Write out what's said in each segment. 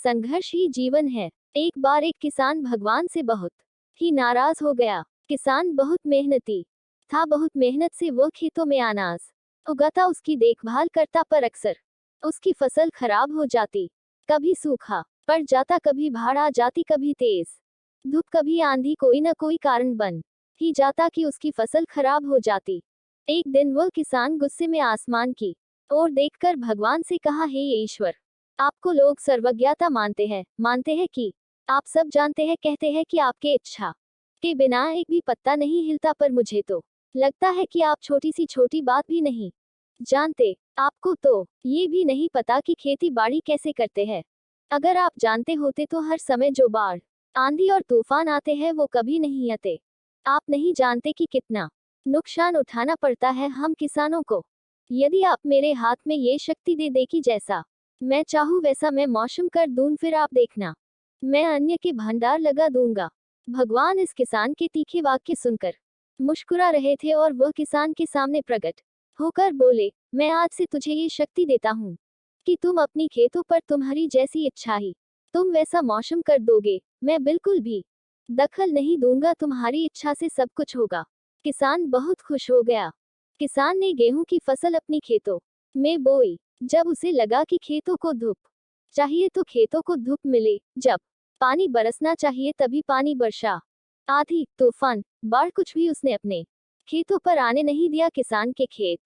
संघर्ष ही जीवन है। एक बार एक किसान भगवान से बहुत ही नाराज हो गया। किसान बहुत मेहनती था, बहुत मेहनत से वह खेतों में अनाज उगाता, उसकी देखभाल करता, पर अक्सर उसकी फसल खराब हो जाती। कभी सूखा पड़ जाता, कभी बाढ़ आ जाती, कभी तेज धूप, कभी आंधी, कोई न कोई कारण बन ही जाता कि उसकी फसल खराब हो जाती। एक दिन वह किसान गुस्से में आसमान की ओर देखकर भगवान से कहा, हे ईश्वर, आपको लोग सर्वज्ञता मानते हैं कि आप सब जानते हैं, कहते हैं कि आपके इच्छा के बिना एक भी पत्ता नहीं हिलता, पर मुझे तो लगता है कि आप छोटी सी छोटी बात भी नहीं जानते। आपको तो ये भी नहीं पता कि खेती बाड़ी कैसे करते हैं। अगर आप जानते होते तो हर समय जो बाढ़, आंधी और तूफान आते हैं वो कभी नहीं आते। आप नहीं जानते कि कितना नुकसान उठाना पड़ता है हम किसानों को। यदि आप मेरे हाथ में ये शक्ति दे दे कि जैसा मैं चाहूँ वैसा मैं मौसम कर दूं, फिर आप देखना, मैं अन्य के भंडार लगा दूंगा। भगवान इस किसान के तीखे वाक्य सुनकर मुस्कुरा रहे थे और वह किसान के सामने प्रकट होकर बोले, मैं आज से तुझे ये शक्ति देता हूँ कि तुम अपनी खेतों पर तुम्हारी जैसी इच्छा ही तुम वैसा मौसम कर दोगे। मैं बिल्कुल भी दखल नहीं दूंगा, तुम्हारी इच्छा से सब कुछ होगा। किसान बहुत खुश हो गया। किसान ने गेहूं की फसल अपनी खेतों में बोई। जब उसे लगा कि खेतों को धूप चाहिए तो खेतों को धूप मिले, जब पानी बरसना चाहिए तभी पानी बरसा। आंधी, तूफान, बाढ़, कुछ भी उसने अपने खेतों पर आने नहीं दिया। किसान के खेत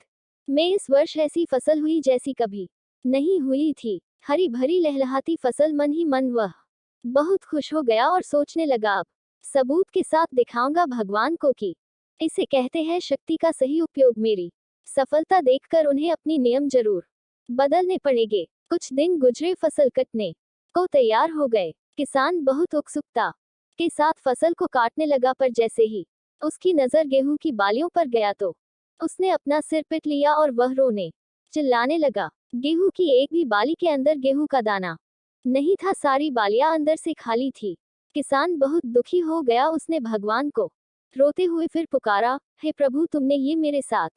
में इस वर्ष ऐसी फसल हुई जैसी कभी नहीं हुई थी। हरी भरी लहलहाती फसल। मन ही मन वह बहुत खुश हो गया और सोचने लगा, अब सबूत के साथ दिखाऊंगा भगवान को कि इसे कहते हैं शक्ति का सही उपयोग। मेरी सफलता देखकर उन्हें अपनी नियम जरूर बदलने पड़ेंगे। कुछ दिन गुजरे, फसल कटने को तैयार हो गए। किसान बहुत उत्सुकता के साथ फसल को काटने लगा, पर जैसे ही उसकी नजर गेहूं की बालियों पर गया तो उसने अपना सिर पीट लिया और वह रोने चिल्लाने लगा। गेहूं की एक भी बाली के अंदर गेहूं का दाना नहीं था, सारी बालियां अंदर से खाली थी। किसान बहुत दुखी हो गया। उसने भगवान को रोते हुए फिर पुकारा, हे प्रभु, तुमने ये मेरे साथ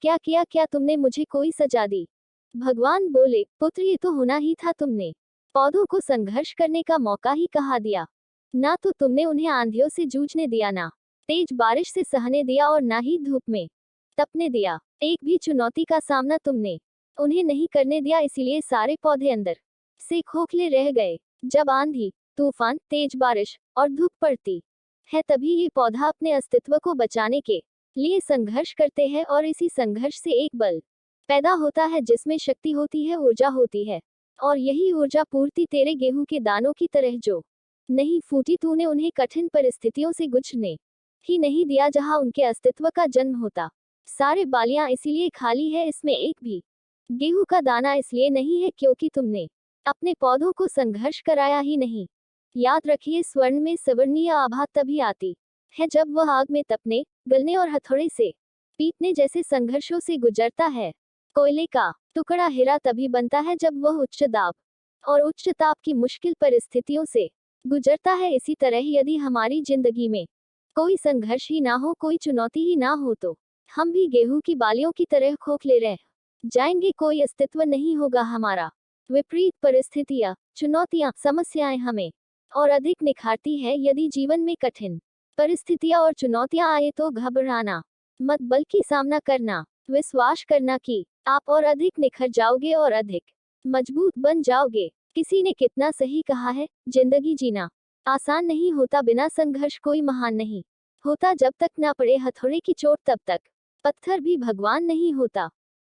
क्या किया? क्या तुमने मुझे कोई सजा दी? भगवान बोले, पुत्र, ये तो होना ही था। तुमने पौधों को संघर्ष करने का मौका ही कहाँ दिया। ना तो तुमने उन्हें आंधियों से जूझने दिया, ना तेज बारिश से सहने दिया, और ना ही धूप में तपने दिया। एक भी चुनौती का सामना तुमने उन्हें नहीं करने दिया, इसीलिए सारे पौधे अंदर से खोखले रह गए। जब आंधी, तूफान, तेज बारिश और धूप पड़ती है तभी ये पौधा अपने अस्तित्व को बचाने के लिए संघर्ष करते हैं, और इसी संघर्ष से एक बल पैदा होता है जिसमें शक्ति होती है, ऊर्जा होती है। और यही ऊर्जा पूर्ति तेरे गेहूं के दानों की तरह जो नहीं फूटी, तूने उन्हें कठिन परिस्थितियों से गुजरने ही नहीं दिया जहां उनके अस्तित्व का जन्म होता। सारे बालियां इसीलिए खाली है, इसमें एक भी गेहूं का दाना इसलिए नहीं है क्योंकि तुमने अपने पौधों को संघर्ष कराया ही नहीं। याद रखिए, स्वर्ण में सवर्णीय आभा तभी आती है जब वह आग में तपने, गलने और हथौड़े से पीटने जैसे संघर्षों से गुजरता है। कोयले का टुकड़ा हीरा तभी बनता है जब वह उच्च दाब और उच्च ताप की मुश्किल परिस्थितियों से गुजरता है। इसी तरह यदि हमारी जिंदगी में कोई संघर्ष ही ना हो, कोई चुनौती ही ना हो, तो हम भी गेहूं की बालियों की तरह खोखले रह जाएंगे, कोई अस्तित्व नहीं होगा हमारा। विपरीत परिस्थितियां, चुनौतियां, समस्याएं हमें और अधिक निखारती है। यदि जीवन में कठिन परिस्थितियां और चुनौतियां आए तो घबराना मत, बल्कि सामना करना, विश्वास करना कि आप और अधिक निखर जाओगे और अधिक मजबूत बन जाओगे। किसी ने कितना सही कहा है, जिंदगी जीना आसान नहीं होता, बिना संघर्ष कोई महान नहीं होता। जब तक ना पड़े हथौड़े की चोट तब तक पत्थर भी भगवान नहीं होता।